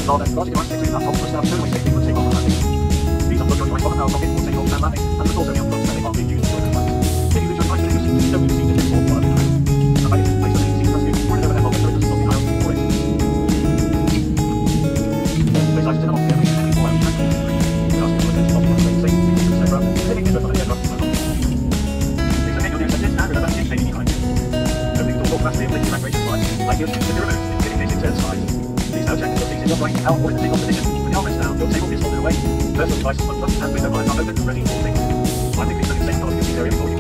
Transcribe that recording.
Large device 6 laptop was now totally safe with single landing. These unplugged your device from the power socket will save your landing, and the also the unplugged standing are being used to join the device. If you lose your device to use, don't use the digit or one of the time. The package is placed on the easy rescue, or in over their mobile services of the aisle for it. This item is not every any more out track. Customers will then stop for the safe, etc. Living in the aircraft will not. Please again your near sentence and remember to stay behind. Opening the door fastly and lift the evacuation slides. Like your shoes with your remote, in case it turns sides. Please now check that your seat is upright, out or in the single position. With the armrest down, your table is folded away. Personal devices unplugged and window blinds are open and ready for safety. Finally, please look at the same color in the area before you